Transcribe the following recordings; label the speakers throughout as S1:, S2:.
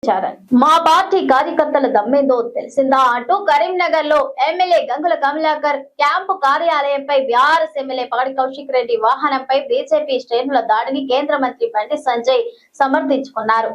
S1: మా పార్టీ కార్యకర్తల దమ్మేందో తెలిసిందా అంటూ కరీంనగర్ లో ఎమ్మెల్యే గంగుల కమలాకర్ క్యాంపు కార్యాలయంపై బీఆర్ఎస్ ఎమ్మెల్యే పాడి కౌశిక్ రెడ్డి వాహనంపై బీజేపీ శ్రేణుల దాడిని కేంద్ర మంత్రి బండి సంజయ్ సమర్థించుకున్నారు.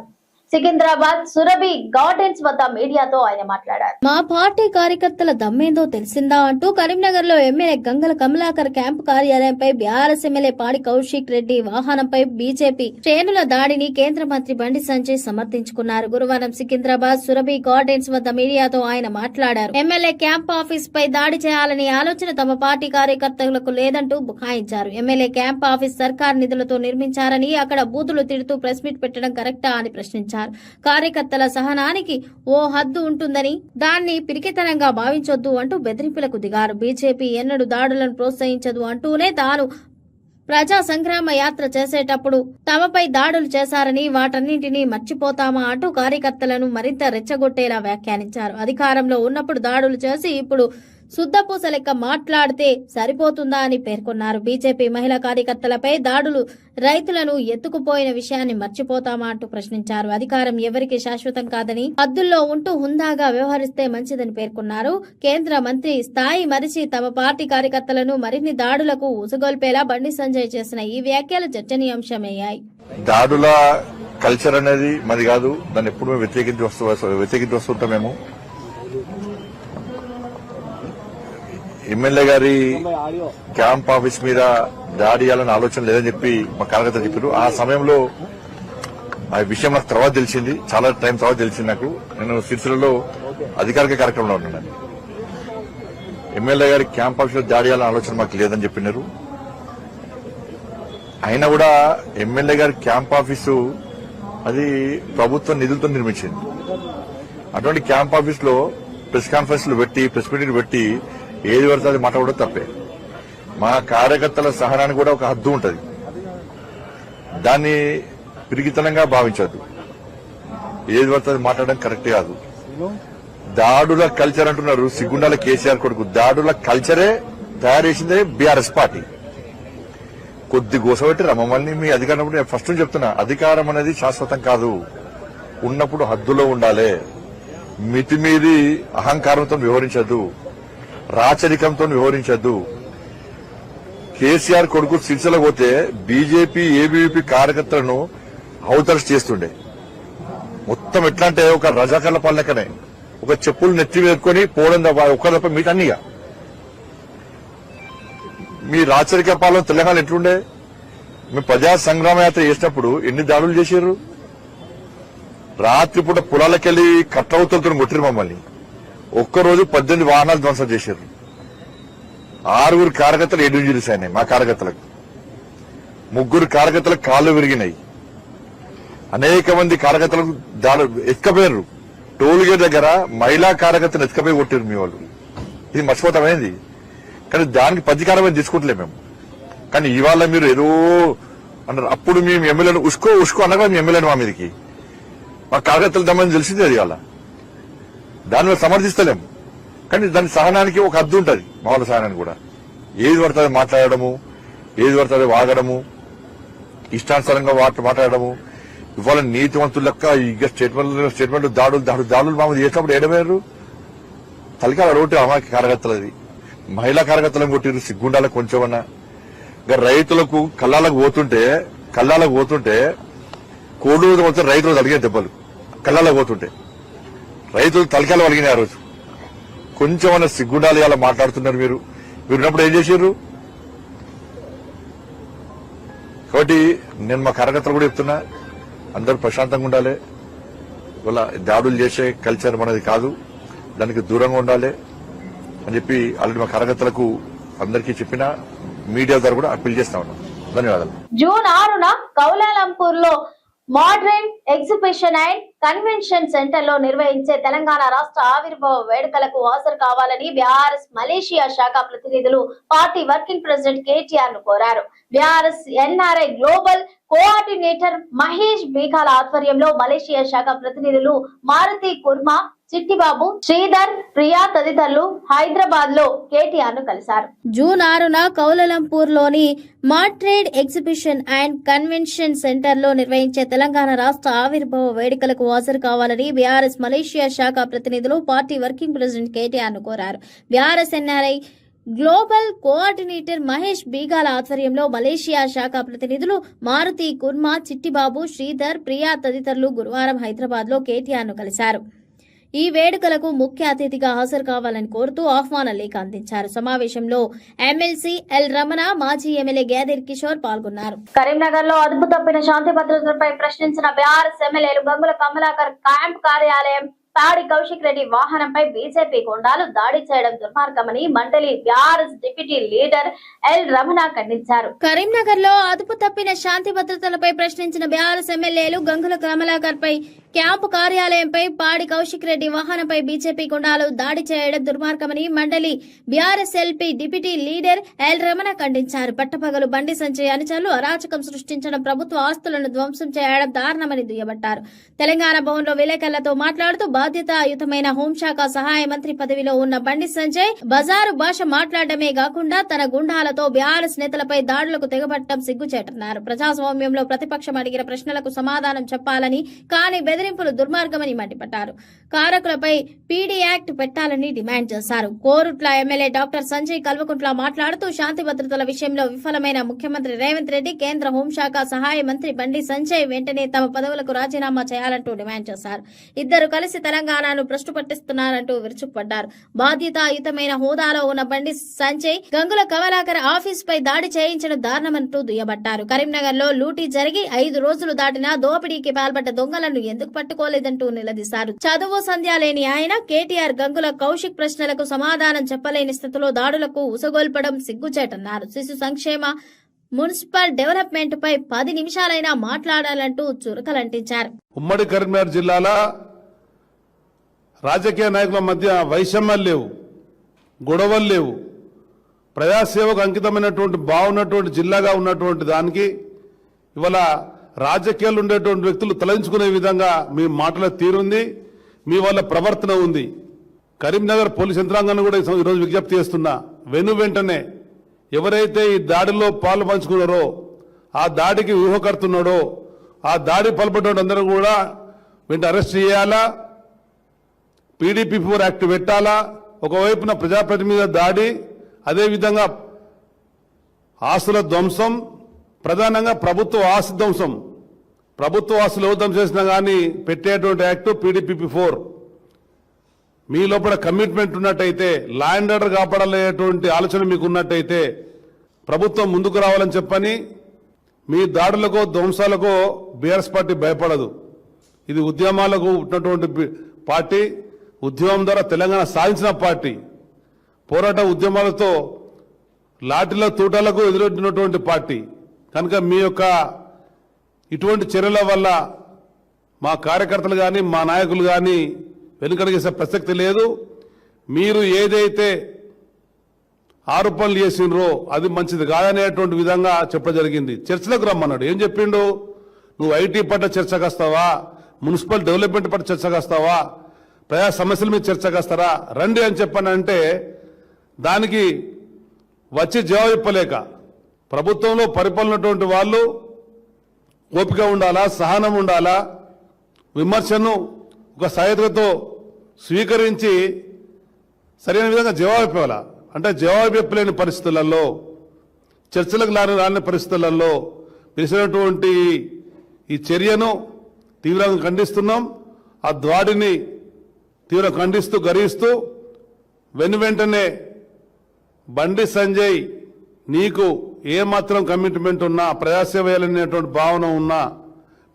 S1: సికింద్రాబాద్ సురభి గార్డెన్స్ వద్ద మీడియాతో ఆయన మాట్లాడారు.
S2: మా పార్టీ కార్యకర్తల దమ్మేందో తెలిసిందా అంటూ కరీంనగర్ లో ఎమ్మెల్యే గంగుల కమలాకర్ క్యాంపు కార్యాలయంపై బీఆర్ఎస్ ఎమ్మెల్యే పాడి కౌశిక్ రెడ్డి వాహనంపై బీజేపీ శ్రేణుల దాడిని కేంద్ర మంత్రి బండి సంజయ్ సమర్థించుకున్నారు. గురువారం సికింద్రాబాద్ సురభి గార్డెన్స్ వద్ద మీడియాతో ఆయన మాట్లాడారు. ఎమ్మెల్యే క్యాంప్ ఆఫీస్ పై దాడి చేయాలని ఆలోచన తమ పార్టీ కార్యకర్తలకు లేదంటూ బుకాయించారు. ఎమ్మెల్యే క్యాంప్ ఆఫీస్ సర్కార్ నిధులతో నిర్మించారని అక్కడ బూతులు తిడుతూ ప్రెస్ మీట్ పెట్టడం కరెక్టా అని ప్రశ్నించారు. కార్యకర్తల సహనానికి ఓ హద్దు ఉంటుందని దాన్ని పిరికితనంగా భావించొద్దు అంటూ బెదిరింపులకు దిగారు. బీజేపీ ఎన్నడూ దాడులను ప్రోత్సహించదు అంటూనే తాను ప్రజా సంగ్రామ యాత్ర చేసేటప్పుడు తమపై దాడులు చేశారని వాటన్నింటినీ మర్చిపోతామా అంటూ కార్యకర్తలను మరింత రెచ్చగొట్టేలా వ్యాఖ్యానించారు. అధికారంలో ఉన్నప్పుడు దాడులు చేసి ఇప్పుడు శుద్ధపూస లెక్క మాట్లాడితే సరిపోతుందా అని పేర్కొన్నారు. బీజేపీ మహిళా కార్యకర్తలపై దాడులు రైతులను ఎత్తుకుపోయిన విషయాన్ని మర్చిపోతామా అంటూ ప్రశ్నించారు. అధికారం ఎవరికి శాశ్వతం కాదని హద్దుల్లో ఉంటూ హుందాగా వ్యవహరిస్తే మంచిదని పేర్కొన్నారు. కేంద్ర మంత్రి స్థాయి మరిచి తమ పార్టీ కార్యకర్తలను మరిన్ని దాడులకు ఉసుగొల్పేలా బండి సంజయ్ చేసిన ఈ వ్యాఖ్యలు చర్చనీయాంశమయ్యాయి.
S3: దాడుల కల్చర్ అనేది మరి కాదు, దాన్ని ఎప్పుడు మేము వ్యతిరేకించి వస్తుంటాం. మేము ఎమ్మెల్యే గారి క్యాంప్ ఆఫీస్ మీద దాడి చేయాలని ఆలోచన లేదని చెప్పి మా కార్యకర్తలు చెప్పారు. ఆ సమయంలో ఆ విషయం నాకు తర్వాత తెలిసింది, చాలా టైం తర్వాత తెలిసింది నాకు. నేను సిరిసిల్లలో అధికారిక కార్యక్రమంలో ఉన్నాను. ఎమ్మెల్యే గారి క్యాంప్ ఆఫీస్ మీద దాడి చేయాలని ఆలోచన మాకు లేదని చెప్పినారు. అయినా కూడా ఎమ్మెల్యే గారి క్యాంప్ ఆఫీసు అది ప్రభుత్వ నిధులతో నిర్మించింది. అటువంటి క్యాంప్ ఆఫీస్ లో ప్రెస్ కాన్ఫరెన్స్లు పెట్టి ప్రెస్ మీటింగ్ పెట్టి ఏది పడితే అది మాట్లాడడం తప్పే. మా కార్యకర్తల సహనానికి కూడా ఒక హద్దు ఉంటుంది, దాన్ని పిరిగితనంగా భావించద్దు. ఏది పడితే అది మాట్లాడడం కరెక్ట్ కాదు. దాడుల కల్చర్ అంటున్నారు సిగ్గుండాల కేసీఆర్ కొడుకు. దాడుల కల్చరే తయారు చేసిందే బీఆర్ఎస్ పార్టీ. కొద్ది గోసపెట్టిరా మమ్మల్ని మీ అధికారం. నేను ఫస్ట్ చెప్తున్నా, అధికారం అనేది శాశ్వతం కాదు, ఉన్నప్పుడు హద్దులో ఉండాలి. మితిమీరి అహంకారంతో వ్యవహరించద్దు, రాచరికంతో వ్యవహరించద్దు. కేసీఆర్ కొడుకు సిరిసిల్ల పోతే బీజేపీ ఏబీవీపీ కార్యకర్తలను అవతరస్ చేస్తుండే. మొత్తం ఎట్లా అంటే ఒక రజాకర్ల పల్లెకనే, ఒక చెప్పులు నెత్తి వేసుకొని పోవడం ఒక్క తప్ప మీటన్నీగా. మీ రాచరిక పాలన తెలంగాణ ఎట్లుండే? మేము ప్రజా సంగ్రామ యాత్ర చేసినప్పుడు ఎన్ని దాడులు చేశారు? రాత్రిపూట పొలాలకెళ్లి కట్టవుతులతో కొట్టిరు మమ్మల్ని. ఒక్కరోజు 18 వాహనాలు ధ్వంసం చేశారు. 6 కార్యకర్తలు 7 ఇంజరీస్ అయినాయి. మా కార్యకర్తలకు 3 కార్యకర్తలకు కాళ్లు విరిగినాయి. అనేక మంది కార్యకర్తలకు ఎత్తుకపోయారు. టోల్ గేట్ దగ్గర మహిళా కార్యకర్తలు ఎత్తుకపోయి కొట్టారు మీ వాళ్ళు. ఇది మర్చిపోతామైంది. కానీ దానికి ప్రతీకారమే తీసుకుంటలే మేము. కానీ ఇవాళ మీరు ఏదో అన్నారు. అప్పుడు మేము ఎమ్మెల్యేను ఉష్కో అనగా మీ ఎమ్మెల్యేను మా మీదకి మా కార్యకర్తలు దమ్మని తెలిసింది. అది వాళ్ళ దాని మీద సమర్థిస్తలేము. కానీ దాని సహనానికి ఒక హద్దు ఉంటుంది. మామూలు సహనానికి కూడా ఏది పడుతుంది మాట్లాడము, ఏది పడుతుంది వాగడము, ఇష్టానుసారంగా మాట్లాడము. ఇవాళ నీతివంతులు లెక్క ఇక స్టేట్మెంట్లు దాడులు మామూలు చేసినప్పుడు ఏడమేరు తలకాల రోడ్డు అమాకి కార్యకర్తలది. మహిళా కార్యకర్తలను కొట్టిరు సిగ్గుండాలకు కొంచెమన్నా. ఇక రైతులకు కళ్ళాలకు పోతుంటే కోడూరు పోతే రైతులు అడిగే దెబ్బలు కళ్ళాలకు పోతుంటే రైతులు తలకాయలు వలిగినాయి. ఆ రోజు కొంచెమన్నా సిగ్గుండాలి అలా మాట్లాడుతున్నారు. మీరు ఉన్నప్పుడు ఏం చేశారు? కాబట్టి నేను మా కార్యకర్తలు కూడా చెప్తున్నా, అందరూ ప్రశాంతంగా ఉండాలి. ఇవాళ దాడులు చేసే కల్చర్ మనది కాదు, దానికి దూరంగా ఉండాలి అని చెప్పి ఆల్రెడీ మా కార్యకర్తలకు అందరికీ చెప్పినా మీడియా ద్వారా కూడా అప్పీల్ చేస్తా ఉన్నాం. ధన్యవాదాలు.
S1: జూన్ 6న కౌలాలంపూర్ లో modern exhibition and convention centre లో నిర్వహించే తెలంగాణ రాష్ట్ర ఆవిర్భావ వేడుకలకు హాజరు కావాలని బీఆర్ఎస్ మలేషియా శాఖ ప్రతినిధులు పార్టీ వర్కింగ్ ప్రెసిడెంట్ కేటీఆర్ ను కోరారు. BRS NRI global coordinator Mahesh Bikala ఆధ్వర్యంలో మలేషియా శాఖ ప్రతినిధులు మారుతి కుర్మా, చిట్టిబాబు, శ్రీధర్, ప్రియా తదితరులు హైదరాబాద్ లో కేటీఆర్ ను కలిశారు.
S2: జూన్ 6న కౌలాలంపూర్ లోని మార్ట్రేడ్ ఎగ్జిబిషన్ అండ్ కన్వెన్షన్ సెంటర్ లో నిర్వహించే తెలంగాణ రాష్ట్ర ఆవిర్భావ వేడుకలకు హాజరు కావాలని బీఆర్ఎస్ మలేషియా శాఖ ప్రతినిధులు పార్టీ వర్కింగ్ ప్రెసిడెంట్ కేటీఆర్ ను కోరారు. BRS NRI global coordinator Mahesh Bigala ఆధ్వర్యంలో మలేషియా శాఖ ప్రతినిధులు మారుతి కుర్మా, చిట్టిబాబు, శ్రీధర్, ప్రియా తదితరులు గురువారం హైదరాబాద్ లో కేటీఆర్ ను కలిశారు. ఈ వేడుకలకు ముఖ్య అతిథిగా హాజరు కావాలని కోరుతూ ఆహ్వాన లేఖ అందించారు. సమావేశంలో ఎమ్మెల్సీ ఎల్ రమణ, మాజీ ఎమ్మెల్యే గ్యాదిర్ కిషోర్ పాల్గొన్నారు.
S1: కరీంనగర్ లో అదుపు తప్పిన శాంతి భద్రతలపై ప్రశ్నించిన బీఆర్ఎస్ ఎమ్మెల్యేలు గంగుల కమలాకర్ క్యాంప్ కార్యాలయం, పాడి కౌశిక్ రెడ్డి వాహనంపై బీజేపీ గుండాలు దాడి చేయడం దుర్మార్గమని మండలి BRS deputy leader L Ramana ఖండించారు.
S2: కరీంనగర్ లో అదుపు తప్పిన శాంతి భద్రతలపై ప్రశ్నించిన బీఆర్ఎస్ ఎమ్మెల్యేలు గంగుల కమలాకర్ పై క్యాంపు కార్యాలయంపై, పాడి కౌశిక్ రెడ్డి వాహనంపై బీజేపీ గుండాలు దాడి చేయడం దుర్మార్గమని మండలి BRS LP deputy leader L Ramana ఖండించారు. పట్టపగలు బండి సంజయ్ అనుచరులు అరాచకం సృష్టించడం, ప్రభుత్వ ఆస్తులను ధ్వంసం చేయడం దారుణమని దుయ్యబట్టారు. తెలంగాణ భవన్ లో విలేకరులతో మాట్లాడుతూ బాధ్యతాయుతమైన హోంశాఖ సహాయ మంత్రి పదవిలో ఉన్న బండి సంజయ్ బజారు భాష మాట్లాడటమే కాకుండా తన గుండాలతో బీఆర్ఎస్ నేతలపై దాడులకు తెగబట్టడం సిగ్గుచేటన్నారు. ప్రజాస్వామ్యంలో ప్రతిపక్షం అడిగిన ప్రశ్నలకు సమాధానం చెప్పాలని, కానీ బెదిరింపులు దుర్మార్గమని మండిపడ్డారు. కారకులపై పీడీ యాక్ట్ పెట్టాలని డిమాండ్ చేశారు. కోరుట్ల ఎమ్మెల్యే డాక్టర్ సంజయ్ కల్వకుంట్ల మాట్లాడుతూ శాంతి భద్రతల విషయంలో విఫలమైన ముఖ్యమంత్రి రేవంత్ రెడ్డి, కేంద్ర హోంశాఖ సహాయ మంత్రి బండి సంజయ్ వెంటనే తమ పదవులకు రాజీనామా చేయాలంటూ డిమాండ్ చేశారు. ఇద్దరు కలిసి తెలంగాణను భ్రష్టు పట్టిస్తున్నారంటూ విరుచుకుపడ్డారు. బాధ్యతాయుతమైన హోదాలో ఉన్న బండి సంజయ్ గంగుల కమలాకర్ ఆఫీస్ పై దాడి చేయించడం దారుణమంటూ దుయ్యబట్టారు. కరీంనగర్ లో లూటీ జరిగి 5 రోజులు దాటినా దోపిడీకి పాల్పడ్డ దొంగలను ఎందుకు పట్టుకోలేదంటూ నిలదీశారు. చదువు సంధ్య లేని ఆయన కేటీఆర్ గంగుల కౌశిక్ ప్రశ్నలకు సమాధానం చెప్పలేని స్థితిలో దాడులకు ఉసగొల్పడం సిగ్గుచేటన్నారు. శిశు సంక్షేమ, మున్సిపల్ డెవలప్మెంట్ పై 10 నిమిషాలైనా మాట్లాడాలంటూ చురకలంటించారు.
S4: ఉమ్మడి కరీంనగర్ జిల్లాలో రాజకీయ నాయకుల మధ్య వైషమ్యాలు లేవు, గొడవలు లేవు. ప్రజాసేవకు అంకితమైనటువంటి బాగున్నటువంటి జిల్లాగా ఉన్నటువంటి దానికి ఇవాళ రాజకీయాలు ఉండేటువంటి వ్యక్తులు తలంచుకునే విధంగా మీ మాటల తీరుంది, మీ వాళ్ళ ప్రవర్తన ఉంది. కరీంనగర్ పోలీస్ యంత్రాంగాన్ని కూడా ఈరోజు విజ్ఞప్తి చేస్తున్నా, వెంటనే ఎవరైతే ఈ దాడిలో పాలు పంచుకున్నారో, ఆ దాడికి వ్యూహకర్తున్నాడో, ఆ దాడి పాల్పడ్డ అందరూ కూడా వెంట అరెస్ట్ చేయాలా, PDP-4 యాక్ట్ పెట్టాలా. ఒకవైపున ప్రజాప్రతినిధి మీద దాడి, అదేవిధంగా ఆస్తుల ధ్వంసం, ప్రధానంగా ప్రభుత్వ ఆస్తి ధ్వంసం. ప్రభుత్వ ఆస్తులు ధ్వంసం చేసినా కానీ పెట్టేటువంటి యాక్టు PDP-4. మీ లోపల కమిట్మెంట్ ఉన్నట్టయితే, లా అండ్ ఆర్డర్ కాపాడాలనేటువంటి ఆలోచన మీకు ఉన్నట్టయితే ప్రభుత్వం ముందుకు రావాలని చెప్పని, మీ దాడులకో ధ్వంసాలకో బీఆర్ఎస్ పార్టీ భయపడదు. ఇది ఉద్యమాలకు ఉన్నటువంటి పార్టీ, ఉద్యమం ద్వారా తెలంగాణ సాధించిన పార్టీ, పోరాట ఉద్యమాలతో లాఠీల తూటాలకు ఎదురొడ్డినటువంటి పార్టీ. కనుక మీ యొక్క ఇటువంటి చర్యల వల్ల మా కార్యకర్తలు కానీ మా నాయకులు కానీ వెనుకడిగేసే ప్రసక్తి లేదు. మీరు ఏదైతే ఆరోపణలు చేసినరో అది మంచిది కాదనేటువంటి విధంగా చెప్పడం జరిగింది. చర్చలకు రమ్మన్నాడు. ఏం చెప్పిండు? నువ్వు ఐటీ పట్ల చర్చకు వస్తావా, మున్సిపల్ డెవలప్మెంట్ పట్ల చర్చకు వస్తావా, ప్రజా సమస్యల మీద చర్చకు వస్తారా, రండి అని చెప్పానంటే దానికి వచ్చి జవాబు చెప్పలేక, ప్రభుత్వంలో పరిపాలనటువంటి వాళ్ళు ఓపిక ఉండాలా, సహనం ఉండాలా, విమర్శను ఒక సహేతుకతో స్వీకరించి సరైన విధంగా జవాబు చెప్పాలా. అంటే జవాబు చెప్పలేని పరిస్థితులలో, చర్చలకు రాని పరిస్థితులలో చేసినటువంటి ఈ చర్యను తీవ్రంగా ఖండిస్తున్నాం. ఆ దాడిని తీవ్రంగా ఖండిస్తూ గర్హిస్తూ వెంటనే బండి సంజయ్ నీకు ఏమాత్రం కమిట్మెంట్ ఉన్నా, ప్రజాసేవ చేయాలనేటువంటి భావన ఉన్నా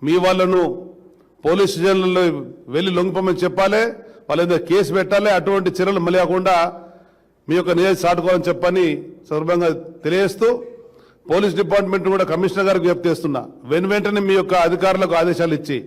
S4: మీ వాళ్ళను పోలీస్ స్టేషన్లలో వెళ్లి లొంగిపోమని చెప్పాలి, వాళ్ళ మీద కేసు పెట్టాలి. అటువంటి చర్యలు మళ్ళీ కాకుండా మీ యొక్క నిజాయితీ చాటుకోవాలని చెప్పని సందర్భంగా తెలియజేస్తూ పోలీస్ డిపార్ట్మెంట్ కూడా కమిషనర్ గారికి విజ్ఞప్తి చేస్తున్నా, వెంటనే మీ యొక్క అధికారులకు ఆదేశాలు ఇచ్చి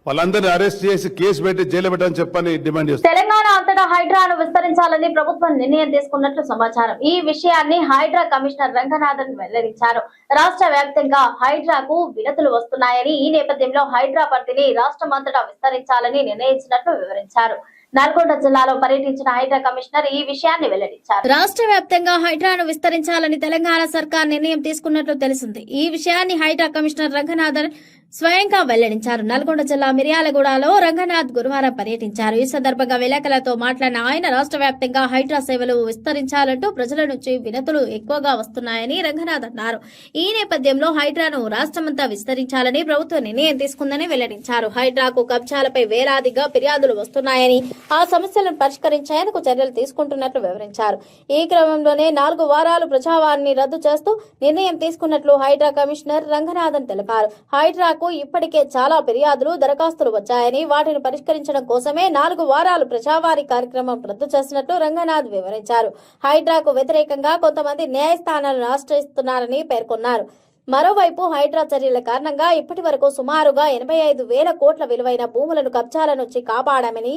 S4: వాళ్ళందరినీ అరెస్ట్ చేసి కేసు పెట్టి జైలు పెట్టని చెప్పని డిమాండ్ చేస్తారు.
S1: తెలంగాణ అంతటా హైడ్రాను విస్తరించాలని ప్రభుత్వం నిర్ణయం తీసుకున్నట్లు సమాచారం. ఈ విషయాన్ని హైడ్రా కమిషనర్ రంగనాథన్ వెల్లడించారు. రాష్ట్ర వ్యాప్తంగా హైడ్రాకు వినతులు వస్తున్నాయని, ఈ నేపథ్యంలో హైడ్రా పరిధిని రాష్ట్రమంతటా విస్తరించాలని నిర్ణయించినట్లు వివరించారు. నల్గొండ జిల్లాలో పర్యటించిన హైడ్రా కమిషనర్ ఈ విషయాన్ని వెల్లడించారు.
S2: రాష్ట్ర వ్యాప్తంగా హైడ్రాను విస్తరించాలని తెలంగాణ సర్కార్ నిర్ణయం తీసుకున్నట్లు తెలిసింది. ఈ విషయాన్ని హైడ్రా కమిషనర్ రంగనాథన్ స్వయంగా వెల్లడించారు. నల్గొండ జిల్లా మిర్యాలగూడలో రంగనాథ్ గురువారం పర్యటించారు. ఈ సందర్భంగా విలేకరులతో మాట్లాడిన ఆయన రాష్ట్ర వ్యాప్తంగా హైడ్రా సేవలు విస్తరించాలంటూ ప్రజల నుంచి వినతులు ఎక్కువగా వస్తున్నాయని రంగనాథ్ అన్నారు. ఈ నేపథ్యంలో హైడ్రాను రాష్ట్రమంతా విస్తరించాలని ప్రభుత్వం నిర్ణయం తీసుకుందని వెల్లడించారు. హైడ్రాకు కబ్జాలపై వేలాదిగా ఫిర్యాదులు వస్తున్నాయని ఆ సమస్యలను పరిష్కరించేందుకు చర్యలు తీసుకుంటున్నట్లు వివరించారు. ఈ క్రమంలోనే 4 వారాలు ప్రజావాణిని రద్దు చేస్తూ నిర్ణయం తీసుకున్నట్లు హైడ్రా కమిషనర్ రంగనాథన్ తెలిపారు. హైడ్రాకు ఇప్పటికే చాలా ఫిర్యాదులు, దరఖాస్తులు వచ్చాయని వాటిని పరిష్కరించడం కోసమే 4 వారాలు ప్రజావాణి కార్యక్రమం రద్దు చేసినట్లు రంగనాథ్ వివరించారు. హైడ్రాకు వ్యతిరేకంగా కొంతమంది న్యాయస్థానాలను ఆశ్రయిస్తున్నారని పేర్కొన్నారు. మరోవైపు హైడ్రా చర్యల కారణంగా ఇప్పటి వరకు సుమారుగా 85,000 కోట్ల విలువైన భూములను కబ్జాల నుంచి కాపాడామని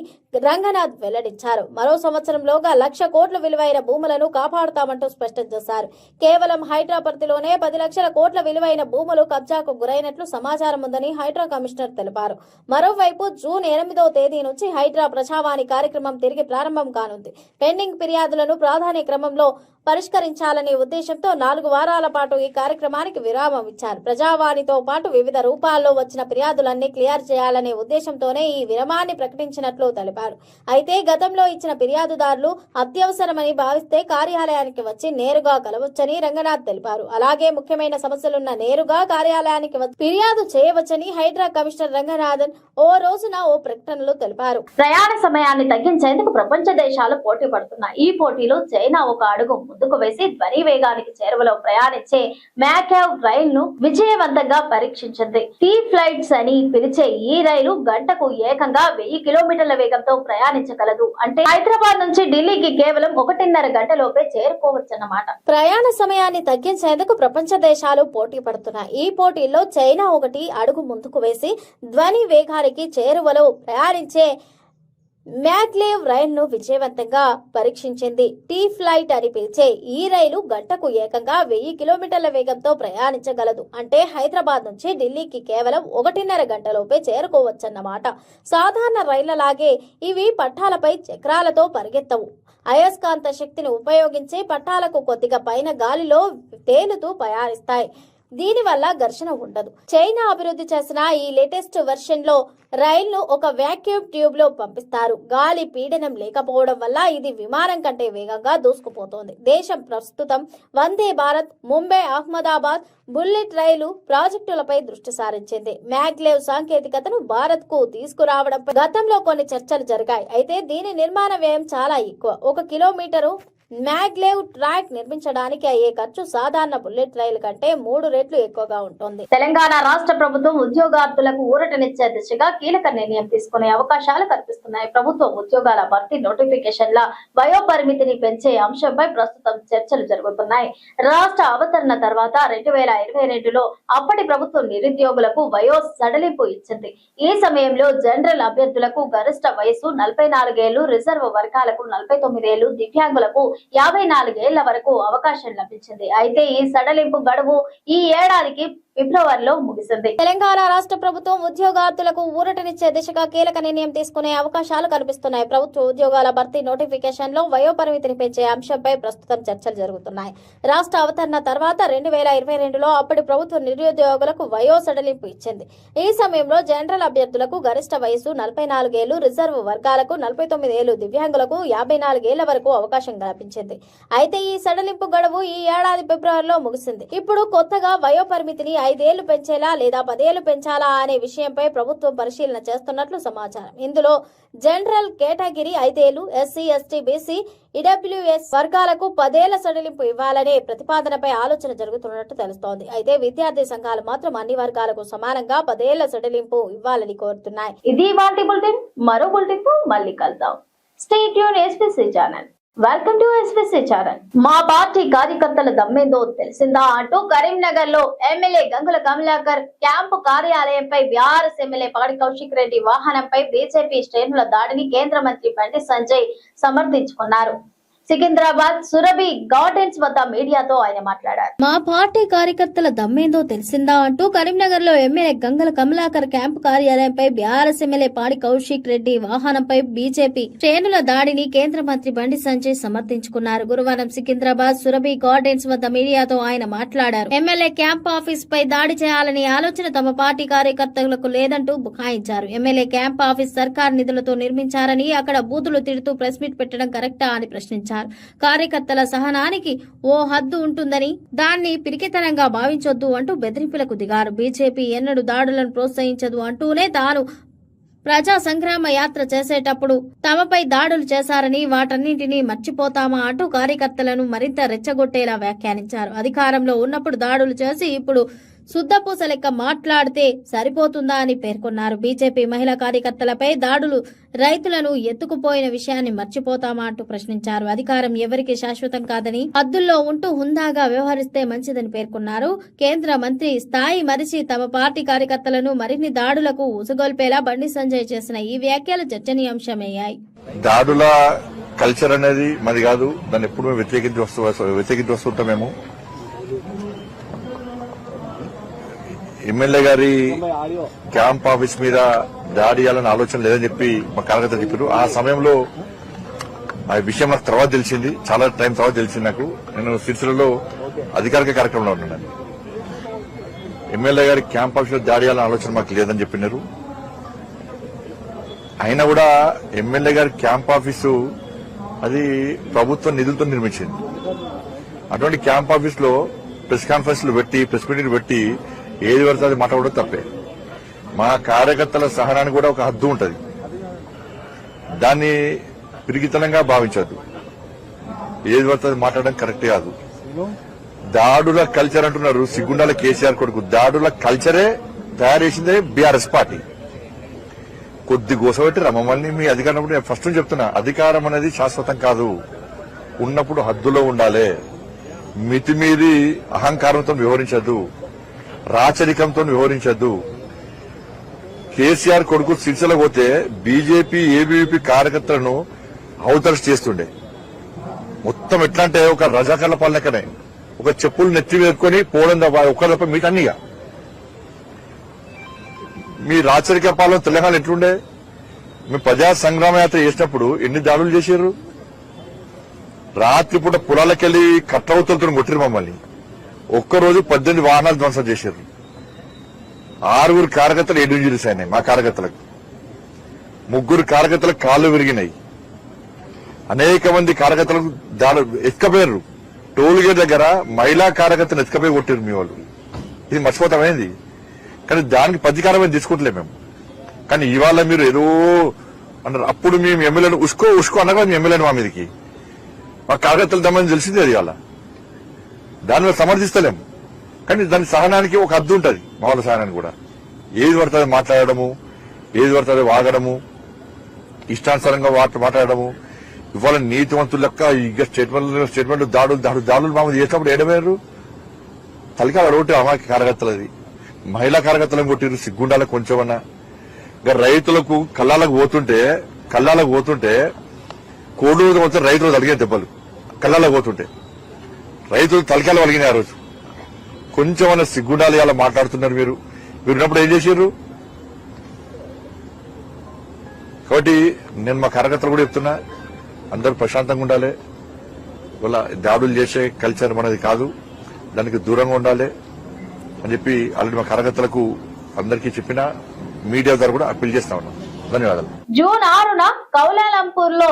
S2: రంగనాథ్ వెల్లడించారు. మరో సంవత్సరంలోగా 1,00,000 కోట్ల విలువైన భూములను కాపాడుతామంటూ స్పష్టం చేశారు. కేవలం హైడ్రా పరిధిలోనే 10 లక్షల కోట్ల విలువైన భూములు కబ్జాకు గురైనట్లు సమాచారం ఉందని హైడ్రా కమిషనర్ తెలిపారు. మరోవైపు జూన్ 8వ తేదీ నుంచి హైడ్రా ప్రజావాణి కార్యక్రమం తిరిగి ప్రారంభం కానుంది. పెండింగ్ ఫిర్యాదులను ప్రాధాన్య క్రమంలో పరిష్కరించాలనే ఉద్దేశంతో 4 వారాల పాటు ఈ కార్యక్రమానికి విరామం ఇచ్చారు. ప్రజావాణితో పాటు వివిధ రూపాల్లో వచ్చిన ఫిర్యాదులన్నీ క్లియర్ చేయాలనే ఉద్దేశంతోనే ఈ విరామాన్ని ప్రకటించినట్లు తెలిపారు. అయితే గతంలో ఇచ్చిన ఫిర్యాదుదారులు అత్యవసరమని భావిస్తే కార్యాలయానికి వచ్చి నేరుగా కలవచ్చని రంగనాథ్ తెలిపారు. అలాగే ముఖ్యమైన సమస్యలున్న నేరుగా కార్యాలయానికి వచ్చి ఫిర్యాదు చేయవచ్చని హైడ్రా కమిషనర్ రంగనాథన్ ఓ రోజున ఓ ప్రకటనలో తెలిపారు.
S1: ప్రయాణ సమయాన్ని తగ్గించేందుకు ప్రపంచ దేశాలు పోటీ పడుతున్నాయి. ఈ పోటీలో చైనా ఒక అడుగు ముందుకు వేసి ధ్వని వేగానికి చేరువలో ప్రయాణించే మ్యాకావ్ రైలును విజయవంతంగా పరీక్షించింది. టీ ఫ్లైట్స్ అని పిలిచే ఈ రైలు గంటకు ఏకంగా 1000 కిలోమీటర్ల వేగంతో ప్రయాణించగలదు. అంటే హైదరాబాద్ నుంచి ఢిల్లీకి కేవలం 1.5 గంటలోపే చేరుకోవచ్చన్నమాట.
S2: ప్రయాణ సమయాన్ని తగ్గించేందుకు ప్రపంచ దేశాలు పోటీ పడుతున్నాయి. ఈ పోటీల్లో చైనా ఒకటి అడుగు ముందుకు వేసి ధ్వని వేగానికి చేరువలో ప్రయాణించే మ్యాగ్లేవ్ రైలును విజయవంతంగా పరీక్షించింది. టీ ఫ్లైట్ అని పిలిచే ఈ రైలు గంటకు ఏకంగా 1000 కిలోమీటర్ల వేగంతో ప్రయాణించగలదు. అంటే హైదరాబాద్ నుంచి ఢిల్లీకి కేవలం 1.5 గంటలోపే చేరుకోవచ్చన్నమాట. సాధారణ రైళ్లలాగే ఇవి పట్టాలపై చక్రాలతో పరిగెత్తవు. అయస్కాంత శక్తిని ఉపయోగించి పట్టాలకు కొద్దిగా పైన గాలిలో తేలుతూ ప్రయాణిస్తాయి. దీనివల్ల ఘర్షణ ఉండదు. చైనా అభివృద్ధి చేసిన ఈ లేటెస్ట్ వెర్షన్ లో రైలును ఒక వ్యాక్యూమ్ ట్యూబ్ లో పంపిస్తారు. గాలి పీడనం లేకపోవడం వల్ల ఇది విమానం కంటే వేగంగా దూసుకుపోతోంది. దేశం ప్రస్తుతం వందే భారత్, ముంబై, అహ్మదాబాద్ బుల్లెట్ రైలు ప్రాజెక్టులపై దృష్టి సారించింది. మ్యాగ్లేవ్ సాంకేతికతను భారత్ కు తీసుకురావడంపై గతంలో కొన్ని చర్చలు జరిగాయి. అయితే దీని నిర్మాణ వ్యయం చాలా ఎక్కువ. 1 కిలోమీటరు మ్యాగ్లేవ్ ట్రాక్ నిర్మించడానికి అయ్యే ఖర్చు సాధారణ బుల్లెట్ రైలు కంటే 3 రెట్లు ఎక్కువగా ఉంటుంది.
S1: తెలంగాణ రాష్ట్ర ప్రభుత్వం ఉద్యోగార్థులకు ఊరటనిచ్చే దిశగా కీలక నిర్ణయం తీసుకునే అవకాశాలు కనిపిస్తున్నాయి. ప్రభుత్వ ఉద్యోగాల భర్తీ నోటిఫికేషన్ల వయో పరిమితిని పెంచే అంశంపై ప్రస్తుతం చర్చలు జరుగుతున్నాయి. రాష్ట్ర అవతరణ తర్వాత 2022లో అప్పటి ప్రభుత్వం నిరుద్యోగులకు వయో సడలింపు ఇచ్చింది. ఈ సమయంలో జనరల్ అభ్యర్థులకు గరిష్ట వయసు 44 ఏళ్లు, రిజర్వ్ వర్గాలకు 49 ఏళ్లు, దివ్యాంగులకు 54 ఏళ్ల వరకు అవకాశం లభించింది. అయితే ఈ సడలింపు గడువు ఈ ఏడాదికి ఫిబ్రవరిలో ముగిసింది.
S2: తెలంగాణ రాష్ట్ర ప్రభుత్వం ఉద్యోగార్థులకు ఊరటనిచ్చే దిశగా కీలక నిర్ణయం తీసుకునే అవకాశాలు కనిపిస్తున్నాయి. ప్రభుత్వ ఉద్యోగాల భర్తీ నోటిఫికేషన్ లో వయో పరిమితిని పెంచే అంశంపై ప్రస్తుతం చర్చలు జరుగుతున్నాయి. రాష్ట్ర అవతరణ తర్వాత 2022లో అప్పటి ప్రభుత్వం నిరుద్యోగులకు వయో సడలింపు ఇచ్చింది. ఈ సమయంలో జనరల్ అభ్యర్థులకు గరిష్ట వయసు 44 ఏళ్లు, రిజర్వ్ వర్గాలకు 49 ఏళ్లు, దివ్యాంగులకు 54 ఏళ్ల వరకు అవకాశం కల్పించింది. అయితే ఈ సడలింపు గడువు ఈ ఏడాది ఫిబ్రవరిలో ముగిసింది. ఇప్పుడు కొత్తగా వయో పరిమితిని 5 ఏళ్లు పెంచేలా లేదా 10 ఏళ్లు పెంచాలా అనే విషయంపై ప్రభుత్వం పరిశీలన చేస్తున్నట్లు సమాచారం. ఇందులో జనరల్ కేటగిరీ 5 ఏళ్లు, ఎస్సీ, ఎస్టీ, బీసీ, ఈడబ్ల్యూఎస్ వర్గాలకు 10 ఏళ్ల సడలింపు ఇవ్వాలనే ప్రతిపాదనపై ఆలోచన జరుగుతున్నట్టు తెలుస్తోంది. అయితే విద్యార్థి సంఘాలు మాత్రం అన్ని వర్గాలకు సమానంగా 10 ఏళ్ల సడలింపు ఇవ్వాలని కోరుతున్నాయి.
S1: ఇది వాటి బులెటిన్. మరో బులెటిన్ తో మళ్ళీ కలుద్దాం. Stay tune SBC channel. Welcome to SBC channel. మా పార్టీ కార్యకర్తల దమ్మేందో తెలిసిందా అంటూ కరీంనగర్ లో ఎమ్మెల్యే గంగుల కమలాకర్ క్యాంపు కార్యాలయంపై బీఆర్ఎస్ ఎమ్మెల్యే పాడి కౌశిక్ రెడ్డి వాహనంపై బీజేపీ శ్రేణుల దాడిని కేంద్ర మంత్రి బండి సంజయ్ సమర్థించుకున్నారు. సికింద్రాబాద్ సురభి గార్డెన్స్ వద్ద మీడియాతో ఆయన మాట్లాడారు.
S2: మా పార్టీ కార్యకర్తల దమ్మేందో తెలిసిందా అంటూ కరీంనగర్ లో ఎమ్మెల్యే గంగుల కమలాకర్ క్యాంపు కార్యాలయంపై బీఆర్ఎస్ ఎమ్మెల్యే పాడి కౌశిక్ రెడ్డి వాహనంపై బీజేపీ శ్రేణుల దాడిని కేంద్ర మంత్రి బండి సంజయ్ సమర్థించుకున్నారు. గురువారం సికింద్రాబాద్ సురభి గార్డెన్స్ వద్ద మీడియాతో ఆయన మాట్లాడారు. ఎమ్మెల్యే క్యాంప్ ఆఫీస్ పై దాడి చేయాలని ఆలోచన తమ పార్టీ కార్యకర్తలకు లేదంటూ బుకాయించారు. ఎమ్మెల్యే క్యాంప్ ఆఫీస్ సర్కార్ నిధులతో నిర్మించారని అక్కడ బూతులు తిడుతూ ప్రెస్ మీట్ పెట్టడం కరెక్టా అని ప్రశ్నించారు. కార్యకర్తల సహనానికి ఓ హద్దు ఉంటుందని దాన్ని పిరికితనంగా భావించొద్దు అంటూ బెదిరింపులకు దిగారు. బీజేపీ ఎన్నడూ దాడులను ప్రోత్సహించదు అంటూనే తాను ప్రజా సంగ్రామ యాత్ర చేసేటప్పుడు తమపై దాడులు చేశారని వాటన్నింటినీ మర్చిపోతామా అంటూ కార్యకర్తలను మరింత రెచ్చగొట్టేలా వ్యాఖ్యానించారు. అధికారంలో ఉన్నప్పుడు దాడులు చేసి ఇప్పుడు శుద్ధపూస లెక్క మాట్లాడితే సరిపోతుందా అని పేర్కొన్నారు. బీజేపీ మహిళా కార్యకర్తలపై దాడులు రైతులను ఎత్తుకుపోయిన విషయాన్ని మర్చిపోతామా అంటూ ప్రశ్నించారు. అధికారం ఎవరికి శాశ్వతం కాదని హద్దుల్లో ఉంటూ హుందాగా వ్యవహరిస్తే మంచిదని పేర్కొన్నారు. కేంద్ర మంత్రి స్థాయి మరిచి తమ పార్టీ కార్యకర్తలను మరిన్ని దాడులకు ఉసుగొల్పేలా బండి సంజయ్ చేసిన ఈ వ్యాఖ్యలు చర్చనీయాంశమయ్యాయి.
S3: దాడుల కల్చర్ అనేది మరి కాదు, దాన్ని ఎప్పుడు మేము వ్యతిరేకించి వస్తుంటాం. మేము ఎమ్మెల్యే గారి క్యాంప్ ఆఫీస్ మీద దాడి చేయాలని ఆలోచన లేదని చెప్పి మా కార్యకర్తలు చెప్పారు. ఆ సమయంలో ఆ విషయం నాకు తర్వాత తెలిసింది, చాలా టైం తర్వాత తెలిసింది నాకు. నేను సిరిసిల్లలో అధికారిక కార్యక్రమంలో ఉన్నాను. ఎమ్మెల్యే గారి క్యాంప్ ఆఫీస్ లో దాడి చేయాలని ఆలోచన మాకు లేదని చెప్పినారు. అయినా కూడా ఎమ్మెల్యే గారి క్యాంప్ ఆఫీసు అది ప్రభుత్వం నిధులతో నిర్మించింది. అటువంటి క్యాంప్ ఆఫీస్ లో ప్రెస్ కాన్ఫరెన్స్లు పెట్టి ప్రెస్ మీటింగ్ పెట్టి ఏది పడితే అది మాట్లాడడం తప్పే. మా కార్యకర్తల సహనానికి కూడా ఒక హద్దు ఉంటుంది, దాన్ని పిరికితనంగా భావించద్దు. ఏది పడితే అది మాట్లాడడం కరెక్ట్ కాదు. దాడుల కల్చర్ అంటున్నారు సిగ్గుండాల కేసీఆర్ కొడుకు. దాడుల కల్చరే తయారు చేసిందే బీఆర్ఎస్ పార్టీ. కొద్ది గోసపెట్టి మమ్మల్ని మీ అధికారం ఫస్ట్ చెప్తున్నా, అధికారం అనేది శాశ్వతం కాదు. ఉన్నప్పుడు హద్దులో ఉండాలి. మితిమీరి అహంకారంతో వ్యవహరించద్దు, రాచరికంతో వ్యవహరించద్దు. కేసీఆర్ కొడుకు సిరిసిల్ల పోతే బీజేపీ ఏబీవీపీ కార్యకర్తలను హౌతర్స్ చేస్తుండే. మొత్తం ఎట్లా అంటే ఒక రజాకర్ల పాలనకనే, ఒక చెప్పులు నెత్తి వేసుకొని పోవడం తప్ప ఒక్కరి తప్ప మీట అన్నీగా. మీ రాచరిక పాలన తెలంగాణ ఎట్లుండే? మీ ప్రజా సంగ్రామ యాత్ర చేసినప్పుడు ఎన్ని దాడులు చేశారు? రాత్రిపూట పొలాలకెళ్లి కట్టవతులతో కొట్టిరు మమ్మల్ని. ఒక్కరోజు 18 వాహనాలు ధ్వంసం చేశారు. 6 కార్యకర్తలు 7 ఇంజరీస్ అయినాయి. మా కార్యకర్తలకు 3 కార్యకర్తలకు కాళ్లు విరిగినాయి. అనేక మంది కార్యకర్తలకు ఎత్తుకపోయారు. టోల్ గేట్ దగ్గర మహిళా కార్యకర్తలు ఎత్తుకపోయి కొట్టారు మీ వాళ్ళు. ఇది మర్చిపోతామైంది. కానీ దానికి ప్రతీకారమే తీసుకోవట్లే మేము. కానీ ఇవాళ మీరు ఏదో అన్నారు. అప్పుడు మేము ఎమ్మెల్యేలు ఉష్కో అనగా మీ ఎమ్మెల్యేలు మా మీదకి మా కార్యకర్తలు దమ్మని తెలిసిందే. అది ఇవాళ దాని మీద సమర్థిస్తలేము. కానీ దాని సహనానికి ఒక హద్దు ఉంటుంది. మా వాళ్ళ సహనానికి కూడా ఏది పడుతుంది మాట్లాడము, ఏది పడుతుంది వాగడము, ఇష్టానుసారంగా మాట్లాడము. ఇవాళ నీతివంతులు లెక్క ఇక స్టేట్మెంట్లు దాడులు మామూలు చేసినప్పుడు ఏడమేరు తలకాల రోడ్డు అమాకి కార్యకర్తలది. మహిళా కార్యకర్తలను కొట్టిరు సిగ్గుండాలకు కొంచెమన్నా. ఇంకా రైతులకు కళ్ళాలకు పోతుంటే కోడూరు మొత్తం రైతులు అడిగే దెబ్బలు కళ్ళాలకు పోతుంటే రైతులు తలకాయలు వలిగినాయి. ఆ రోజు కొంచెమన్నా సిగ్గుండాలి అలా మాట్లాడుతున్నారు. మీరు ఉన్నప్పుడు ఏం చేశారు? కాబట్టి నేను మా కార్యకర్తలు కూడా చెప్తున్నా, అందరూ ప్రశాంతంగా ఉండాలి. వాళ్ళ దాడులు చేసే కల్చర్ మనది కాదు, దానికి దూరంగా ఉండాలి అని చెప్పి ఆల్రెడీ మా కార్యకర్తలకు అందరికీ చెప్పినా మీడియా ద్వారా కూడా అప్పీల్ చేస్తా ఉన్నాం. ధన్యవాదాలు.
S1: జూన్ 6న కౌలాలంపూర్ లో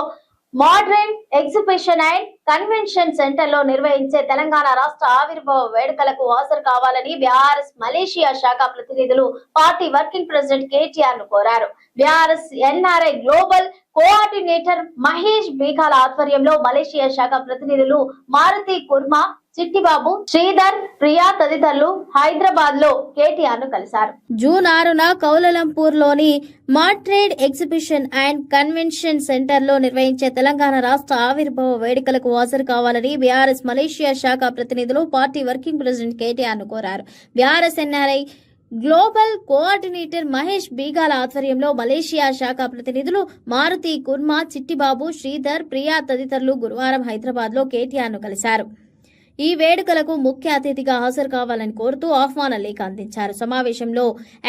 S1: modern exhibition and convention centre లో నిర్వహించే తెలంగాణ రాష్ట్ర ఆవిర్భావ వేడుకలకు హాజరు కావాలని బీఆర్ఎస్ మలేషియా శాఖ ప్రతినిధులు పార్టీ వర్కింగ్ ప్రెసిడెంట్ కేటీఆర్ ను కోరారు. BRS NRI global coordinator Mahesh Bikala ఆధ్వర్యంలో మలేషియా శాఖ ప్రతినిధులు మారుతి కుర్మా, చిట్టిబాబు, శ్రీధర్, ప్రియా తదితరులు హైదరాబాద్ లో కేటీఆర్ ను కలిశారు.
S2: జూన్ 6న కౌలాలంపూర్ లోని మాట్రేడ్ ఎగ్జిబిషన్ అండ్ కన్వెన్షన్ సెంటర్ లో నిర్వహించే తెలంగాణ రాష్ట్ర ఆవిర్భావ వేడుకలకు హాజరు కావాలని బీఆర్ఎస్ మలేషియా శాఖ ప్రతినిధులు పార్టీ వర్కింగ్ ప్రెసిడెంట్ కేటీఆర్ ను కోరారు. BRS NRI global coordinator Mahesh Bigala ఆధ్వర్యంలో మలేషియా శాఖ ప్రతినిధులు మారుతి కుర్మా, చిట్టిబాబు, శ్రీధర్, ప్రియా తదితరులు గురువారం హైదరాబాద్ లో కేటీఆర్ ను కలిశారు. ఈ వేడుకలకు ముఖ్య అతిథిగా హాజరు కావాలని కోరుతూ ఆహ్వాన లేఖ అందించారు. సమావేశంలో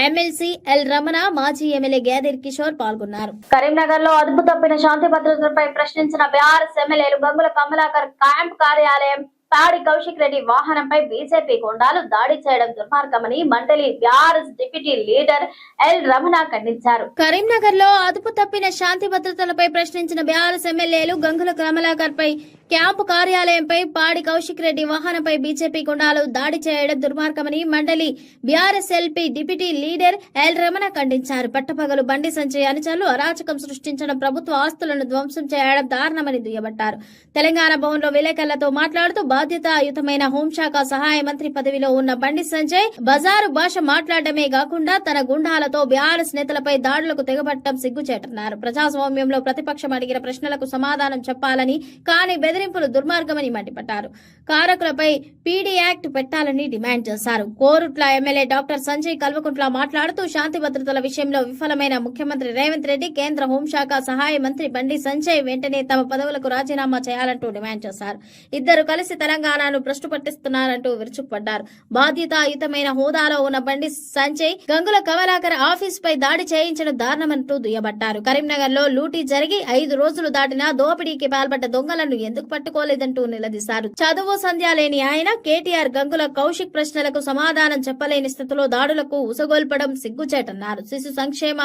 S2: ఎమ్మెల్సీ ఎల్ రమణ, మాజీ ఎమ్మెల్యే గ్యాదర్ కిషోర్ పాల్గొన్నారు.
S1: కరీంనగర్ లో అదుపు తప్పిన శాంతి భద్రతలపై ప్రశ్నించిన బీఆర్ఎస్ ఎమ్మెల్యేలు గంగుల కమలాకర్ క్యాంప్ కార్యాలయం, పాడి కౌశిక్ రెడ్డి వాహనంపై బీజేపీ గుండాలు దాడి చేయడం దుర్మార్గమని మండలి BRS deputy leader L Ramana ఖండించారు.
S2: కరీంనగర్ లో అదుపు తప్పిన శాంతి భద్రతలపై ప్రశ్నించిన బీఆర్ఎస్ ఎమ్మెల్యేలు గంగుల కమలాకర్ పై క్యాంపు కార్యాలయంపై, పాడి కౌశిక్ రెడ్డి వాహనంపై బీజేపీ గుండాలు దాడి చేయడం దుర్మార్గమని మండలి BRS LP deputy leader L Ramana ఖండించారు. పట్టపగలు బండి సంజయ్ అనుచరులు అరాచకం సృష్టించడం, ప్రభుత్వ ఆస్తులను ధ్వంసం చేయడం దారుణమని దుయ్యబట్టారు. తెలంగాణ భవన్లో విలేకరులతో మాట్లాడుతూ బాధ్యతాయుతమైన హోంశాఖ సహాయ మంత్రి పదవిలో ఉన్న బండి సంజయ్ బజారు భాష మాట్లాడమే కాకుండా తన గుండాలతో బీఆర్ఎస్ నేతలపై దాడులకు తెగబట్టడం సిగ్గుచేటన్నారు. ప్రజాస్వామ్యంలో ప్రతిపక్షం అడిగిన ప్రశ్నలకు సమాధానం చెప్పాలని, కానీ బెదిరింపులు దుర్మార్గమని మండిపడ్డారు. కారకులపై పీడీ యాక్ట్ పెట్టాలని డిమాండ్ చేశారు. కోరుట్ల ఎమ్మెల్యే డాక్టర్ సంజయ్ కల్వకుంట్ల మాట్లాడుతూ శాంతి భద్రతల విషయంలో విఫలమైన ముఖ్యమంత్రి రేవంత్ రెడ్డి, కేంద్ర హోంశాఖ సహాయ మంత్రి బండి సంజయ్ వెంటనే తమ పదవులకు రాజీనామా చేయాలంటూ డిమాండ్ చేశారు. ఇద్దరు కలిసి తెలంగాణను భ్రష్టు పట్టిస్తున్నారంటూ విరుచుకుపడ్డారు. బాధ్యతాయుతమైన హోదాలో ఉన్న బండి సంజయ్ గంగుల కమలాకర్ ఆఫీస్ పై దాడి చేయించడం దారుణమంటూ దుయ్యబట్టారు. కరీంనగర్ లో లూటీ జరిగి 5 రోజులు దాటినా దోపిడీకి పాల్పడ్డ దొంగలను ఎందుకు పట్టుకోలేదంటూ నిలదీశారు. చదువు సంధ్య లేని ఆయన కేటీఆర్ గంగుల కౌశిక్ ప్రశ్నలకు సమాధానం చెప్పలేని స్థితిలో దాడులకు ఉసగొల్పడం సిగ్గుచేటన్నారు. శిశు సంక్షేమ,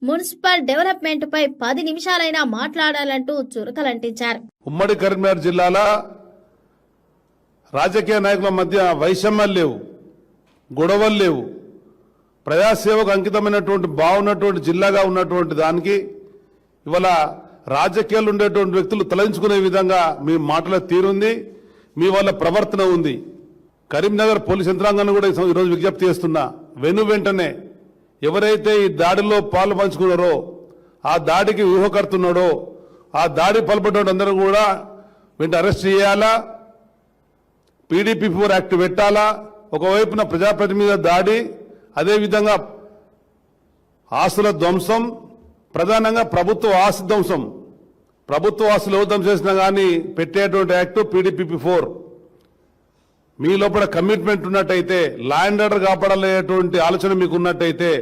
S2: మున్సిపల్ డెవలప్మెంట్ పై 10 నిమిషాలైనా మాట్లాడాలంటూ చురకలంటించారు.
S4: ఉమ్మడి కరీంనగర్ జిల్లాలో రాజకీయ నాయకుల మధ్య వైషమ్యాలు లేవు, గొడవలు లేవు. ప్రజాసేవకు అంకితమైనటువంటి బాగున్నటువంటి జిల్లాగా ఉన్నటువంటి దానికి ఇవాళ రాజకీయాలు ఉండేటువంటి వ్యక్తులు తలదించుకునే విధంగా మీ మాటల తీరుంది, మీ వాళ్ళ ప్రవర్తన ఉంది. కరీంనగర్ పోలీస్ యంత్రాంగాన్ని కూడా ఈరోజు విజ్ఞప్తి చేస్తున్నా, వెంటనే ఎవరైతే ఈ దాడిలో పాలు పంచుకున్నారో, ఆ దాడికి వ్యూహకర్తున్నాడో, ఆ దాడి పాల్పడిన అందరూ కూడా అరెస్ట్ చేయాలా, PDP-4 యాక్ట్ పెట్టాలా. ఒకవైపున ప్రజాప్రతినిధి మీద దాడి, అదేవిధంగా ఆస్తుల ధ్వంసం, ప్రధానంగా ప్రభుత్వ ఆస్తి ధ్వంసం. ప్రభుత్వ ఆస్తులు ధ్వంసం చేసినా కానీ పెట్టేటువంటి యాక్ట్ PDP-4. మీ లోపల కమిట్మెంట్ ఉన్నట్టయితే, లా అండ్ ఆర్డర్ కాపాడాలనేటువంటి ఆలోచన మీకు ఉన్నట్టయితే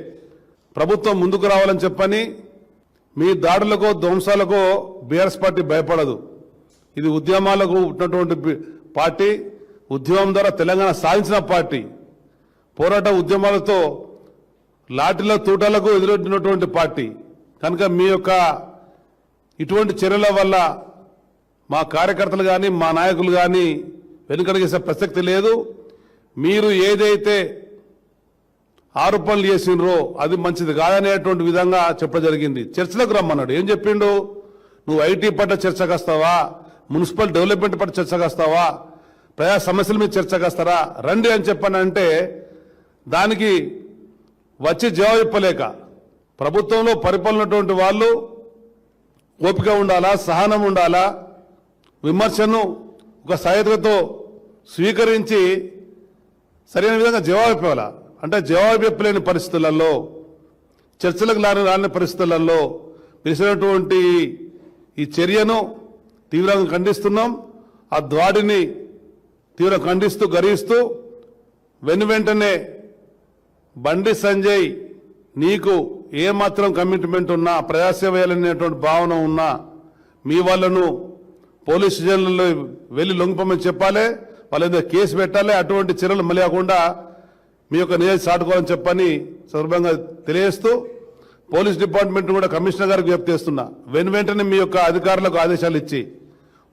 S4: ప్రభుత్వం ముందుకు రావాలని చెప్పని, మీ దాడులకో ధ్వంసాలకో బీఆర్ఎస్ పార్టీ భయపడదు. ఇది ఉద్యమాలకు ఉన్నటువంటి పార్టీ, ఉద్యమం ద్వారా తెలంగాణ సాధించిన పార్టీ, పోరాట ఉద్యమాలతో లాఠీల తూటాలకు ఎదురొడ్డినటువంటి పార్టీ. కనుక మీ యొక్క ఇటువంటి చర్యల వల్ల మా కార్యకర్తలు కానీ మా నాయకులు కానీ వెనుకడిగేసే ప్రసక్తి లేదు. మీరు ఏదైతే ఆరోపణలు చేసినరో అది మంచిది కాదనేటువంటి విధంగా చెప్పడం జరిగింది. చర్చలకు రమ్మన్నాడు. ఏం చెప్పిండు? నువ్వు ఐటీ పట్ల చర్చకు వస్తావా, మున్సిపల్ డెవలప్మెంట్ పట్ల చర్చకు వస్తావా, ప్రజా సమస్యల మీద చర్చకు వస్తారా, రండి అని చెప్పానంటే దానికి వచ్చి జవాబు చెప్పలేక, ప్రభుత్వంలో పరిపాలనటువంటి వాళ్ళు ఓపిక ఉండాలా, సహనం ఉండాలా, విమర్శను ఒక సహేతుకతో స్వీకరించి సరైన విధంగా జవాబు చెప్పాలా. అంటే జవాబు చెప్పలేని పరిస్థితులలో, చర్చలకు రాని పరిస్థితులలో వేసినటువంటి ఈ చర్యను తీవ్రంగా ఖండిస్తున్నాం. ఆ దాడిని తీవ్రంగా ఖండిస్తూ గర్హిస్తూ వెంటనే బండి సంజయ్ నీకు ఏమాత్రం కమిట్మెంట్ ఉన్నా, ప్రజాసేవ చేయాలనేటువంటి భావన ఉన్నా మీ వాళ్ళను పోలీస్ స్టేషన్లలో వెళ్లి లొంగిపోమని చెప్పాలి, వాళ్ళ మీద కేసు పెట్టాలి. అటువంటి చర్యలు మళ్ళీ కాకుండా మీ యొక్క నిజాయితీ చాటుకోవాలని చెప్పని సందర్భంగా తెలియజేస్తూ పోలీస్ డిపార్ట్మెంట్ కూడా కమిషనర్ గారికి విజ్ఞప్తి చేస్తున్నా, వెంటనే మీ యొక్క అధికారులకు ఆదేశాలు ఇచ్చి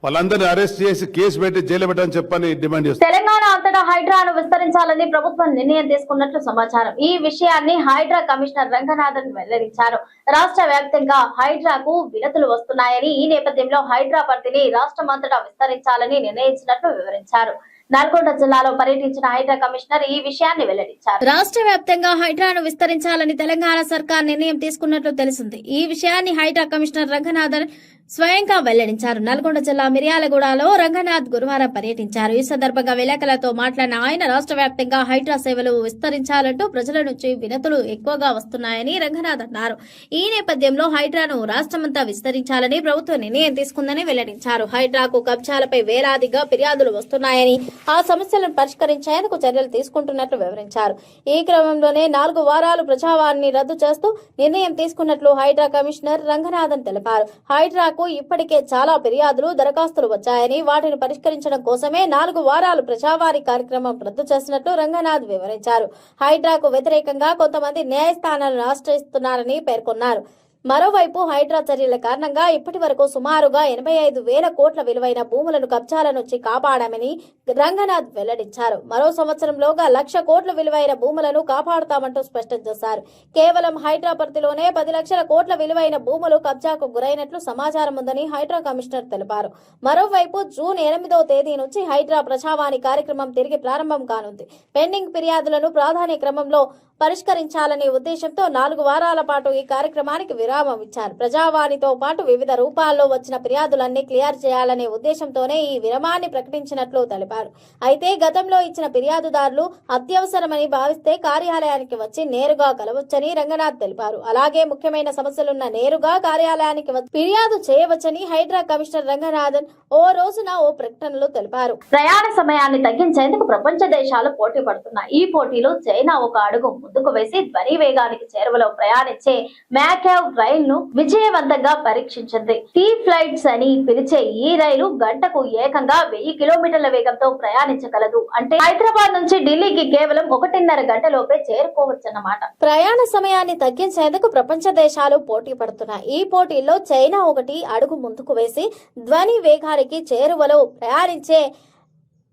S4: వాళ్ళందరినీ అరెస్ట్ చేసి కేసు పెట్టి జైలు పెట్టని చెప్పని డిమాండ్ చేస్తున్నారు.
S1: తెలంగాణ అంతటా హైడ్రాను విస్తరించాలని ప్రభుత్వం నిర్ణయం తీసుకున్నట్లు సమాచారం. ఈ విషయాన్ని హైడ్రా కమిషనర్ రంగనాథన్ వెల్లడించారు. రాష్ట్ర వ్యాప్తంగా హైడ్రాకు వినతులు వస్తున్నాయని, ఈ నేపథ్యంలో హైడ్రా పరిధిని రాష్ట్రమంతటా విస్తరించాలని నిర్ణయించినట్లు వివరించారు. నల్గొండ జిల్లాలో పర్యటించిన హైడ్రా కమిషనర్ ఈ విషయాన్ని వెల్లడించారు.
S2: రాష్ట్ర వ్యాప్తంగా హైడ్రాను విస్తరించాలని తెలంగాణ సర్కార్ నిర్ణయం తీసుకున్నట్లు తెలిసింది. ఈ విషయాన్ని హైడ్రా కమిషనర్ రంగనాథన్ స్వయంగా వెల్లడించారు. నల్గొండ జిల్లా మిర్యాలగూడలో రంగనాథ్ గురువారం పర్యటించారు. ఈ సందర్భంగా విలేకరులతో మాట్లాడిన ఆయన రాష్ట్ర వ్యాప్తంగా హైడ్రా సేవలు విస్తరించాలంటూ ప్రజల నుంచి వినతులు ఎక్కువగా వస్తున్నాయని రంగనాథ్ అన్నారు. ఈ నేపథ్యంలో హైడ్రాను రాష్ట్రమంతా విస్తరించాలని ప్రభుత్వం నిర్ణయం తీసుకుందని వెల్లడించారు. హైడ్రాకు కబ్జాలపై వేలాదిగా ఫిర్యాదులు వస్తున్నాయని, ఆ సమస్యలను పరిష్కరించేందుకు చర్యలు తీసుకుంటున్నట్లు వివరించారు. ఈ క్రమంలోనే 4 వారాలు ప్రజావాణిని రద్దు చేస్తూ నిర్ణయం తీసుకున్నట్లు హైడ్రా కమిషనర్ రంగనాథన్ తెలిపారు. హైడ్రాకు ఇప్పటికే చాలా ఫిర్యాదులు, దరఖాస్తులు వచ్చాయని, వాటిని పరిష్కరించడం కోసమే 4 వారాలు ప్రజావాణి కార్యక్రమం రద్దు చేసినట్లు రంగనాథ్ వివరించారు. హైడ్రాకు వ్యతిరేకంగా కొంతమంది న్యాయస్థానాలను ఆశ్రయిస్తున్నారని పేర్కొన్నారు. మరోవైపు హైడ్రా చర్యల కారణంగా ఇప్పటి వరకు సుమారుగా 85,000 కోట్ల విలువైన భూములను కబ్జాల నుంచి కాపాడామని రంగనాథ్ వెల్లడించారు. మరో సంవత్సరంలోగా 1,00,000 కోట్ల విలువైన భూములను కాపాడుతామంటూ స్పష్టం చేశారు. కేవలం హైడ్రా పరిధిలోనే 10 లక్షల కోట్ల విలువైన భూములు కబ్జాకు గురైనట్లు సమాచారం ఉందని హైడ్రా కమిషనర్ తెలిపారు. మరోవైపు జూన్ 8వ తేదీ నుంచి హైడ్రా ప్రజావాణి కార్యక్రమం తిరిగి ప్రారంభం కానుంది. పెండింగ్ ఫిర్యాదులను ప్రాధాన్య క్రమంలో పరిష్కరించాలనే ఉద్దేశంతో 4 వారాల పాటు ఈ కార్యక్రమానికి విరామం ఇచ్చారు. ప్రజావాణితో పాటు వివిధ రూపాల్లో వచ్చిన ఫిర్యాదులన్నీ క్లియర్ చేయాలనే ఉద్దేశంతోనే ఈ విరామాన్ని ప్రకటించినట్లు తెలిపారు. అయితే గతంలో ఇచ్చిన ఫిర్యాదుదారులు అత్యవసరమని భావిస్తే కార్యాలయానికి వచ్చి నేరుగా కలవచ్చని రంగనాథ్ తెలిపారు. అలాగే ముఖ్యమైన సమస్యలున్న నేరుగా కార్యాలయానికి వచ్చి ఫిర్యాదు చేయవచ్చని హైడ్రా కమిషనర్ రంగనాథన్ ఓ రోజున ఓ ప్రకటనలో తెలిపారు.
S1: ప్రయాణ సమయాన్ని తగ్గించేందుకు ప్రపంచ దేశాలు పోటీ పడుతున్నాయి. ఈ పోటీలో చైనా ఒక అడుగు ముందుకు వేసి ధ్వని వేగానికి చేరువలో ప్రయాణించే మ్యాకేవ్ రైల్ ను విజయవంతంగా పరీక్షించింది. టీ ఫ్లైట్స్ అని పిలిచే ఈ రైలు గంటకు ఏకంగా 1000 కిలోమీటర్ల వేగంతో ప్రయాణించగలదు. అంటే హైదరాబాద్ నుంచి ఢిల్లీకి కేవలం 1.5 గంటలోపే చేరుకోవచ్చన్నమాట.
S2: ప్రయాణ సమయాన్ని తగ్గించేందుకు ప్రపంచ దేశాలు పోటీ పడుతున్నాయి. ఈ పోటీల్లో చైనా ఒకటి అడుగు ముందుకు వేసి ధ్వని వేగానికి చేరువలో ప్రయాణించే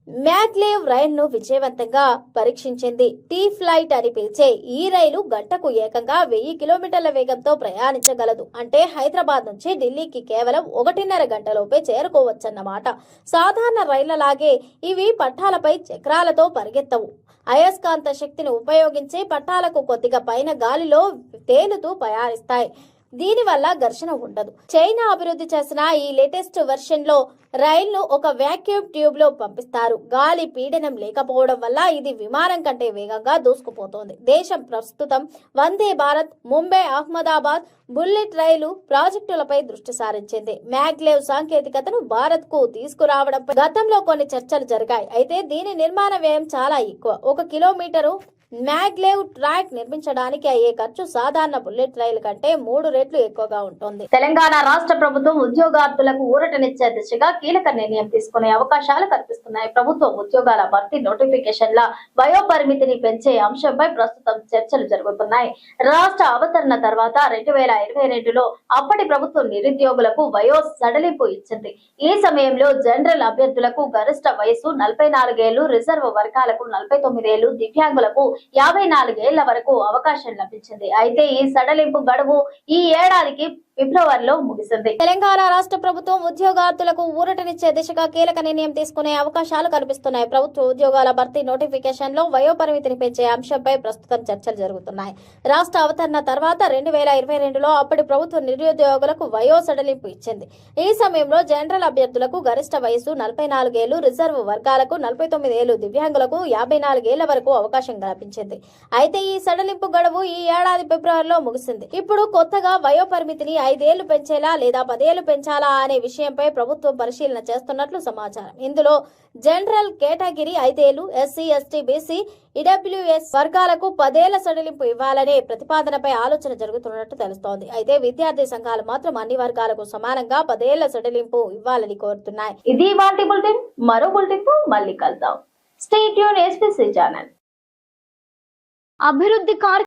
S2: మ్యాగ్లేవ్ రైల్ ను విజయవంతంగా పరీక్షించింది. టీ ఫ్లైట్ అని పిలిచే ఈ రైలు గంటకు ఏకంగా 1000 కిలోమీటర్ల వేగంతో ప్రయాణించగలదు. అంటే హైదరాబాద్ నుంచి ఢిల్లీకి కేవలం 1.5 గంటలోపే చేరుకోవచ్చన్నమాట. సాధారణ రైళ్లలాగే ఇవి పట్టాలపై చక్రాలతో పరిగెత్తవు. అయస్కాంత శక్తిని ఉపయోగించి పట్టాలకు కొద్దిగా పైన గాలిలో తేలుతూ ప్రయాణిస్తాయి. దీనివల్ల ఘర్షణ ఉండదు. చైనా అభివృద్ధి చేసిన ఈ లేటెస్ట్ వెర్షన్ లో రైలును ఒక వ్యాక్యూమ్ ట్యూబ్ లో పంపిస్తారు. గాలి పీడనం లేకపోవడం వల్ల ఇది విమానం కంటే వేగంగా దూసుకుపోతోంది. దేశం ప్రస్తుతం వందే భారత్, ముంబై, అహ్మదాబాద్ బుల్లెట్ రైలు ప్రాజెక్టులపై దృష్టి సారించింది. మ్యాగ్లేవ్ సాంకేతికతను భారత్ కు తీసుకురావడంపై గతంలో కొన్ని చర్చలు జరిగాయి. అయితే దీని నిర్మాణ వ్యయం చాలా ఎక్కువ. 1 కిలోమీటరు మ్యాగ్లేవ్ ట్రాక్ నిర్మించడానికి అయ్యే ఖర్చు సాధారణ బుల్లెట్ రైలు కంటే 3 రెట్లు ఎక్కువగా ఉంటుంది.
S1: తెలంగాణ రాష్ట్ర ప్రభుత్వం ఉద్యోగార్థులకు ఊరటనిచ్చే దిశగా కీలక నిర్ణయం తీసుకునే అవకాశాలు కనిపిస్తున్నాయి. ప్రభుత్వ ఉద్యోగాల భర్తీ నోటిఫికేషన్ల వయో పరిమితిని పెంచే అంశంపై ప్రస్తుతం చర్చలు జరుగుతున్నాయి. రాష్ట్ర అవతరణ తర్వాత 2022లో అప్పటి ప్రభుత్వం నిరుద్యోగులకు వయో సడలింపు ఇచ్చింది. ఈ సమయంలో జనరల్ అభ్యర్థులకు గరిష్ట వయసు 44 ఏళ్లు, రిజర్వ్ వర్గాలకు 49 ఏళ్లు, దివ్యాంగులకు 54 ఏళ్ల వరకు అవకాశం లభించింది. అయితే ఈ సడలింపు గడువు ఈ ఏడాదికి ఫిబ్రవరిలో ముగిసింది.
S2: తెలంగాణ రాష్ట్ర ప్రభుత్వం ఉద్యోగార్థులకు ఊరటనిచ్చే దిశగా కీలక నిర్ణయం తీసుకునే అవకాశాలు కనిపిస్తున్నాయి. ప్రభుత్వ ఉద్యోగాల భర్తీ నోటిఫికేషన్ లో వయో పరిమితిని పెంచే అంశంపై ప్రస్తుతం చర్చలు జరుగుతున్నాయి. రాష్ట్ర అవతరణ తర్వాత 2022లో అప్పటి ప్రభుత్వ నిరుద్యోగులకు వయో సడలింపు ఇచ్చింది. ఈ సమయంలో జనరల్ అభ్యర్థులకు గరిష్ట వయసు 44 ఏళ్లు, రిజర్వ్ వర్గాలకు 49 ఏళ్లు, దివ్యాంగులకు 54 ఏళ్ల వరకు అవకాశం కల్పించింది. అయితే ఈ సడలింపు గడువు ఈ ఏడాది ఫిబ్రవరిలో ముగిసింది. ఇప్పుడు కొత్తగా వయో పరిమితిని 5 ఏళ్లు పెంచేలా లేదా 10 ఏళ్లు పెంచాలా అనే విషయంపై ప్రభుత్వం పరిశీలన చేస్తున్నట్లు సమాచారం. ఇందులో జనరల్ కేటగిరీ 5 ఏళ్లు, ఎస్సీ, ఎస్టీ, బీసీ, ఈడబ్ల్యూఎస్ వర్గాలకు 10 ఏళ్ల సడలింపు ఇవ్వాలనే ప్రతిపాదనపై ఆలోచన జరుగుతున్నట్టు తెలుస్తోంది. అయితే విద్యార్థి సంఘాలు మాత్రం అన్ని వర్గాలకు సమానంగా 10 ఏళ్ల సడలింపు ఇవ్వాలని కోరుతున్నాయి.
S1: ఇది వాటి బులెటిన్. మరో బులెటిన్ తో మళ్ళీ కలుద్దాం. Stay tune SPC channel. అభివృద్ధి